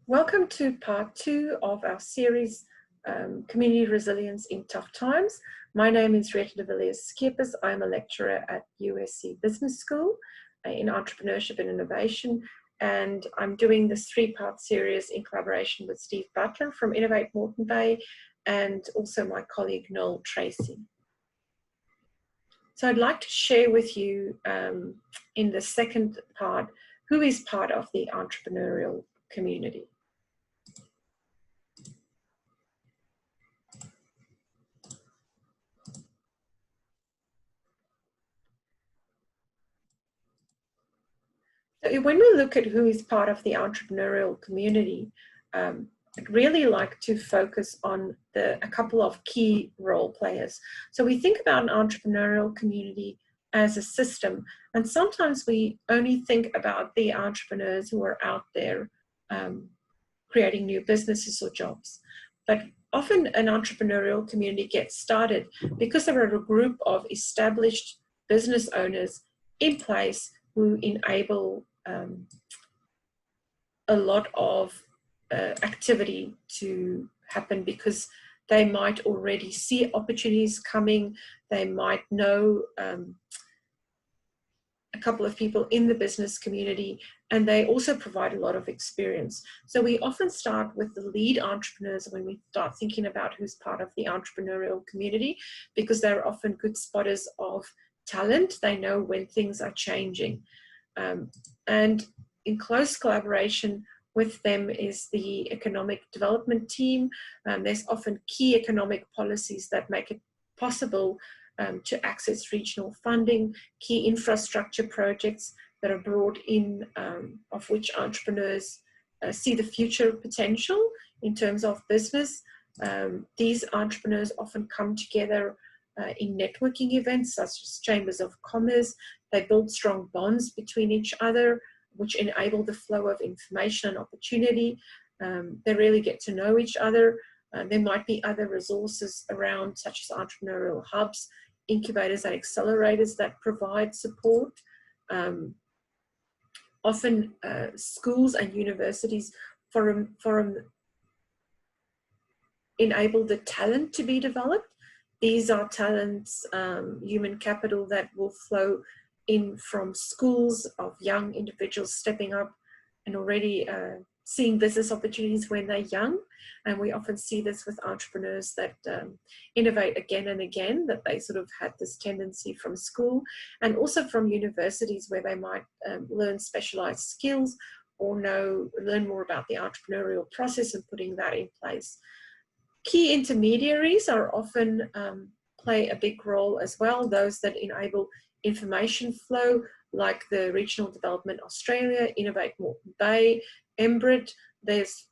Welcome to part 2 of our series, Community Resilience in Tough Times. My name is Retha de Villiers Scheepers. I'm a lecturer at USC Business School in Entrepreneurship and Innovation, and I'm doing this 3-part series in collaboration with Steve Butler from Innovate Moreton Bay and also my colleague Noel Tracy. So I'd like to share with you in the second part who is part of the entrepreneurial community. So when we look at who is part of the entrepreneurial community, I'd really like to focus on a couple of key role players. So we think about an entrepreneurial community as a system, and sometimes we only think about the entrepreneurs who are out there creating new businesses or jobs. But often an entrepreneurial community gets started because there are a group of established business owners in place who enable a lot of activity to happen because they might already see opportunities coming. They might know a couple of people in the business community, and they also provide a lot of experience. So we often start with the lead entrepreneurs when we start thinking about who's part of the entrepreneurial community, because they're often good spotters of talent. They know when things are changing. And in close collaboration with them is the economic development team. There's often key economic policies that make it possible to access regional funding, key infrastructure projects that are brought in, of which entrepreneurs see the future potential in terms of business. These entrepreneurs often come together in networking events such as chambers of commerce. They build strong bonds between each other, which enable the flow of information and opportunity. They really get to know each other. There might be other resources around, such as entrepreneurial hubs, incubators and accelerators that provide support. Often schools and universities forum enable the talent to be developed. These are talents, human capital that will flow in from schools of young individuals stepping up and already seeing business opportunities when they're young. And we often see this with entrepreneurs that innovate again and again, that they sort of had this tendency from school, and also from universities where they might learn specialized skills or learn more about the entrepreneurial process and putting that in place. Key intermediaries are often play a big role as well, those that enable information flow, like the Regional Development Australia, Innovate Moreton Bay, Embred. There's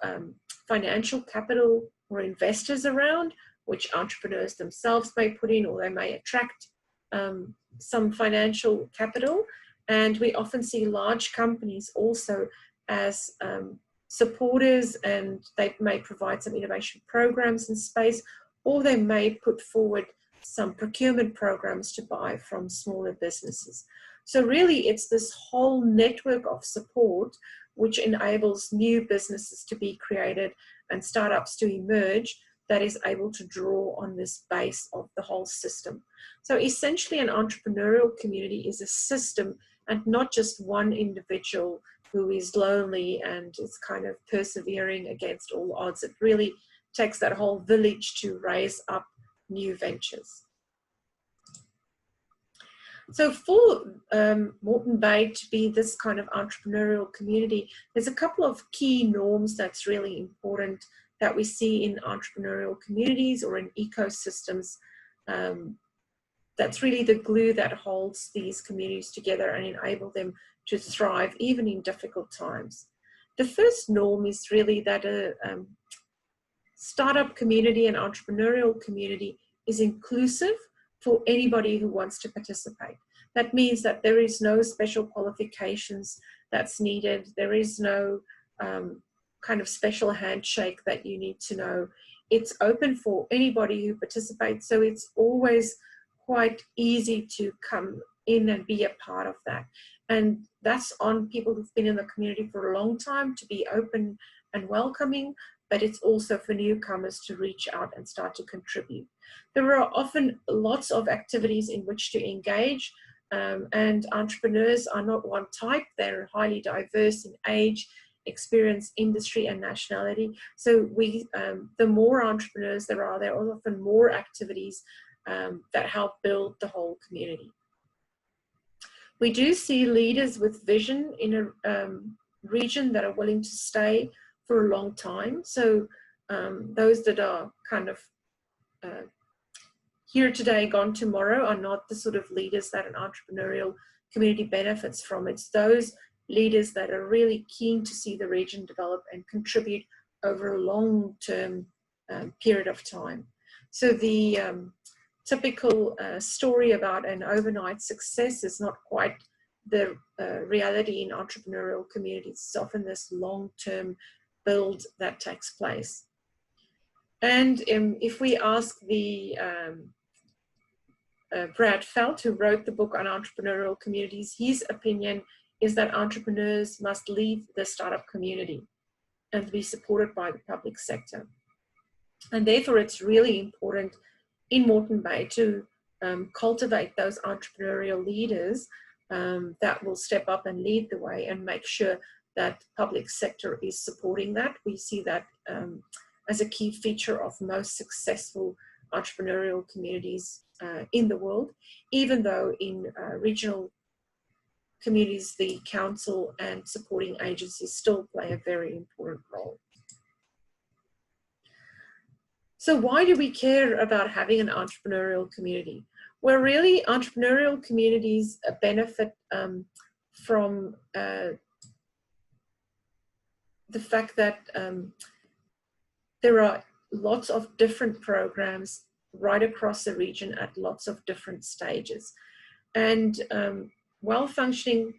financial capital or investors around, which entrepreneurs themselves may put in, or they may attract some financial capital. And we often see large companies also as supporters, and they may provide some innovation programs in space, or they may put forward some procurement programs to buy from smaller businesses. So really it's this whole network of support which enables new businesses to be created and startups to emerge that is able to draw on this base of the whole system. So essentially an entrepreneurial community is a system and not just one individual who is lonely and is kind of persevering against all odds. It really takes that whole village to raise up new ventures. So for Moreton Bay to be this kind of entrepreneurial community, there's a couple of key norms that's really important that we see in entrepreneurial communities or in ecosystems. That's really the glue that holds these communities together and enable them to thrive even in difficult times. The first norm is really that a startup community and entrepreneurial community is inclusive for anybody who wants to participate. That means that there is no special qualifications that's needed. There is no kind of special handshake that you need to know. It's open for anybody who participates, so it's always quite easy to come in and be a part of that. And that's on people who've been in the community for a long time to be open and welcoming, but it's also for newcomers to reach out and start to contribute. There are often lots of activities in which to engage, and entrepreneurs are not one type. They're highly diverse in age, experience, industry, and nationality. So the more entrepreneurs there are often more activities that help build the whole community. We do see leaders with vision in a region that are willing to stay for a long time. So those that are kind of here today, gone tomorrow are not the sort of leaders that an entrepreneurial community benefits from. It's those leaders that are really keen to see the region develop and contribute over a long-term period of time. So the typical story about an overnight success is not quite the reality in entrepreneurial communities. It's often this long-term build that takes place. And if we ask the Brad Felt, who wrote the book on entrepreneurial communities, his opinion is that entrepreneurs must lead the startup community and be supported by the public sector. And therefore, it's really important in Moreton Bay to cultivate those entrepreneurial leaders that will step up and lead the way and make sure that public sector is supporting that. We see that as a key feature of most successful entrepreneurial communities in the world, even though in regional communities, the council and supporting agencies still play a very important role. So why do we care about having an entrepreneurial community? Well, really, entrepreneurial communities benefit from the fact that there are lots of different programs right across the region at lots of different stages. And well-functioning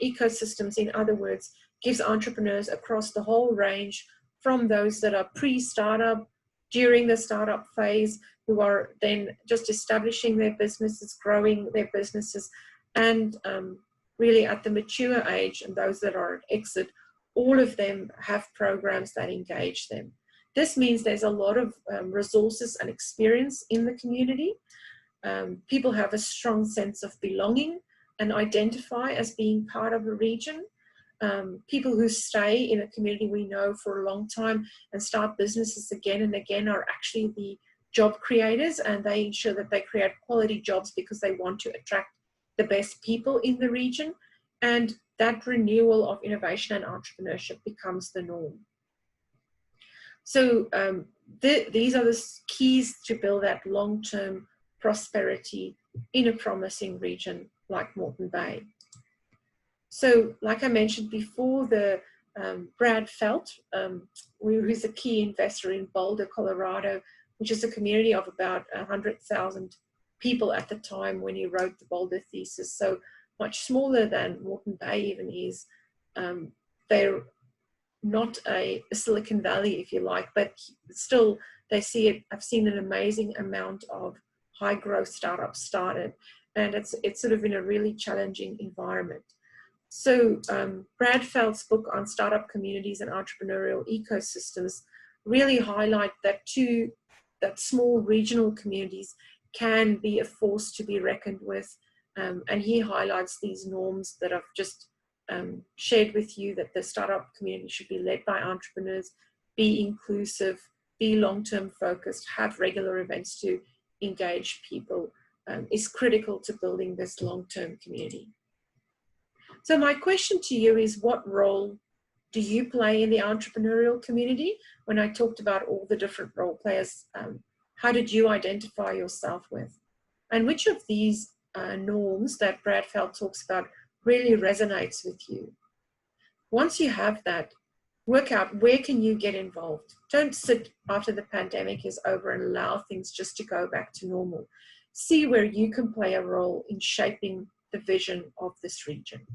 ecosystems, in other words, gives entrepreneurs across the whole range, from those that are pre-startup, during the startup phase, who are then just establishing their businesses, growing their businesses, and really at the mature age, and those that are at exit, all of them have programs that engage them. This means there's a lot of resources and experience in the community. People have a strong sense of belonging and identify as being part of a region. People who stay in a community we know for a long time and start businesses again and again are actually the job creators, and they ensure that they create quality jobs because they want to attract the best people in the region. And that renewal of innovation and entrepreneurship becomes the norm. So these are the keys to build that long-term prosperity in a promising region like Moreton Bay. So like I mentioned before, the Brad Felt, who's a key investor in Boulder, Colorado, which is a community of about 100,000 people at the time when he wrote the Boulder thesis, so much smaller than Moreton Bay even is. They're not a Silicon Valley, if you like, but still they see it. I've seen an amazing amount of high growth startups started, and it's sort of in a really challenging environment. So Brad Felt's book on startup communities and entrepreneurial ecosystems really highlight that small regional communities can be a force to be reckoned with, and he highlights these norms that I've just shared with you, that the startup community should be led by entrepreneurs, be inclusive, be long-term focused, have regular events to engage people, is critical to building this long-term community. So my question to you is, what role do you play in the entrepreneurial community? When I talked about all the different role players, how did you identify yourself with? And which of these norms that Brad Felt talks about really resonates with you? Once you have that, work out where can you get involved. Don't sit after the pandemic is over and allow things just to go back to normal. See where you can play a role in shaping the vision of this region.